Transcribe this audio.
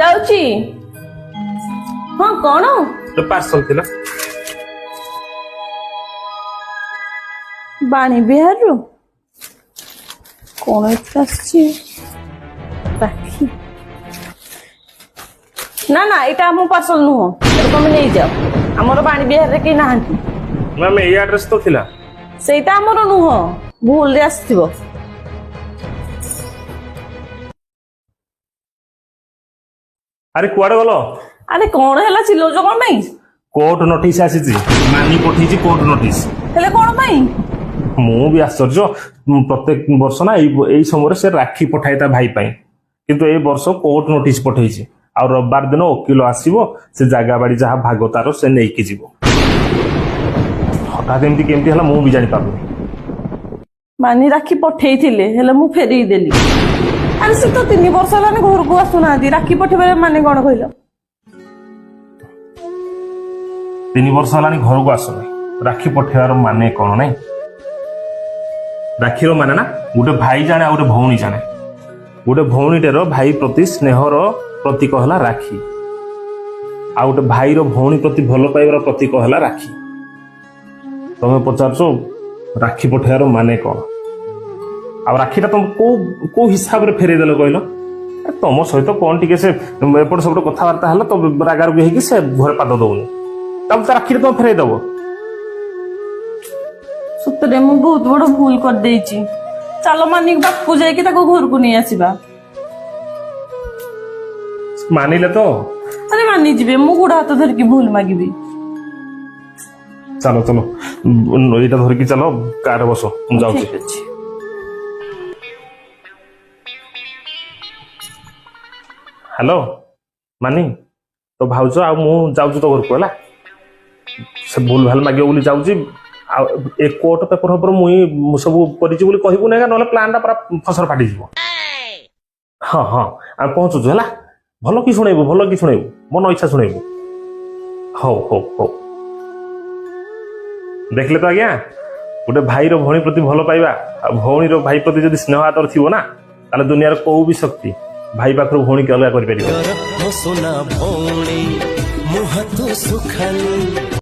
ଯାଉଛି। ହଁ କଣ ପାର୍ସଲ ଥିଲା। ବାଣୀ ବିହାରରୁ କଣ ଏଠି ଆସିଛି? ରାକ୍ଷୀ ନା ନା ଏଇଟା ଆମ ପାର୍ସଲ ନୁହଁ, ଏଇଟା ତମେ ନେଇଯାଅ। ଆମର ବାଣୀ ବିହାରରେ କେହି ନାହାନ୍ତି। ମ୍ୟାମ୍ ଏଇ ଆଡ୍ରେସ ତ ଥିଲା। ସେଇଟା ଆମର ନୁହଁ, ଭୁଲରେ ଆସିଥିବ। ଆରେ କୁଆଡେ ଗଲ? ଆରେ କଣ ହେଲା ଚିଲଉଛ କଣ ପାଇଁ? କୋର୍ଟ ନୋଟିସ ଆସିଛି, ମାନି ପଠେଇଛି କୋର୍ଟ ନୋଟିସ। ହେଲେ କଣ ପାଇଁ? ମୁଁ ବି ଆଶ୍ଚର୍ଯ୍ୟ, ପ୍ରତ୍ୟେକ ବର୍ଷ ନା ଏଇ ସମୟରେ ସେ ରାକ୍ଷୀ ପଠାଏ ତା ଭାଇ ପାଇଁ, କିନ୍ତୁ ଏଇ ବର୍ଷ କୋର୍ଟ ନୋଟିସ ପଠେଇଛି। ଆଉ ରବିବାର ଦିନ ଓକିଲ ଆସିବ, ସେ ଜାଗା ବାଡି ଯାହା ଭାଗ ତାର ସେ ନେଇକି ଯିବ। ହଠାତ୍ ଏମିତି କେମିତି ହେଲା ମୁଁ ବି ଜାଣିପାରୁନି। ମାନି ରାକ୍ଷୀ ପଠେଇଥିଲେ, ହେଲେ ମୁଁ ଫେରେଇ ଦେଲି। ଆରେ ସେ ତ 3 ବର୍ଷ ହେଲାଣି ଘରକୁ ଆସୁନାହାନ୍ତି, ରାକ୍ଷୀ ପଠେଇବାରେ ମାନେ କଣ କହିଲ? 3 ବର୍ଷ ହେଲାଣି ଘରକୁ ଆସୁନି, ରାକ୍ଷୀ ପଠେଇବାର ମାନେ କଣ ନାଇଁ? ରାକ୍ଷୀର ମାନେ ନା ଗୋଟେ ଭାଇ ଜାଣେ ଆଉ ଗୋଟେ ଭଉଣୀ ଜାଣେ। ଗୋଟେ ଭଉଣୀଟାର ଭାଇ ପ୍ରତି ସ୍ନେହର ପ୍ରତୀକ ହେଲା ରାକ୍ଷୀ, ଆଉ ଗୋଟେ ଭାଇର ଭଉଣୀ ପ୍ରତି ଭଲ ପାଇବାର ପ୍ରତୀକ ହେଲା ରାକ୍ଷୀ। ତମେ ପଚାରୁଛ ରାକ୍ଷୀ ପଠେଇବାର ମାନେ କଣ? ଆଉ ରାକ୍ଷୀଟା ତମେ କୋଉ ହିସାବରେ ଫେରେଇ ଦେଲ କହିଲ? ତମ ସହିତ କଣ ଟିକେ ସେ ଏପଟ ସେପଟ କଥାବାର୍ତ୍ତା ହେଲା ତ ରାଗାରୁଗି ହେଇକି ସେ ଘରେ ପାଦ ଦଉନି, ତାପରେ ରାକ୍ଷୀରେ ତମେ ଫେରେଇ ଦବ? ସତରେ ମୁଁ ବହୁତ ବଡ ଭୁଲ କରିଦେଇଛି। ଚାଲ ମାନିକ ବାପୁ ଯାଇକି ତାକୁ ଘରକୁ ନେଇ ଆସିବା। ମାନିଲେ ତ? ଆରେ ମାନିଯିବେ, ମୁଁ ଗୋଡ ହାତ ଧରିକି ଭୁଲ ମାଗିବି। ଚାଲ ଚାଲ, ଏଇଟା ଧରିକି ଚାଲ, କାରରେ ବସ, ମୁଁ ଯାଉଛି। ଠିକ ଅଛି। ହ୍ୟାଲୋ ମାନି, ତ ଭାଉଜ ଆଉ ମୁଁ ଯାଉଛି ତ ଘରକୁ ହେଲା। ସେ ଭୁଲ ଭାଲ ମାଗିବ ବୋଲି ଯାଉଛି। ଆଉ ଏ କୋର୍ଟ ପେପର ଉପରେ ମୁଁ ସବୁ କରିଛି ବୋଲି କହିବୁ ନା, ନହେଲେ ପ୍ଲାନ୍ଟା ପୁରା ଫସର ଫାଟିଯିବ। ହଁ ହଁ ଆମେ ପହଞ୍ଚୁଛୁ ହେଲା। ଭଲ କି ଶୁଣେଇବୁ, ଭଲ କି ଶୁଣେଇବୁ, ମନ ଇଚ୍ଛା ଶୁଣେଇବୁ। ହଉ ହଉ ହଉ। ଦେଖିଲେ ତ ଆଜ୍ଞା, ଗୋଟେ ଭାଇର ଭଉଣୀ ପ୍ରତି ଭଲ ପାଇବା ଆଉ ଭଉଣୀର ଭାଇ ପ୍ରତି ଯଦି ସ୍ନେହ ଆଦର ଥିବ ନା, ତାହେଲେ ଦୁନିଆର କୋଉ ବି ଶକ୍ତି ଭାଇ ପାଖରୁ ଭଉଣୀକି ଅଲଗା କରିପାରିବ।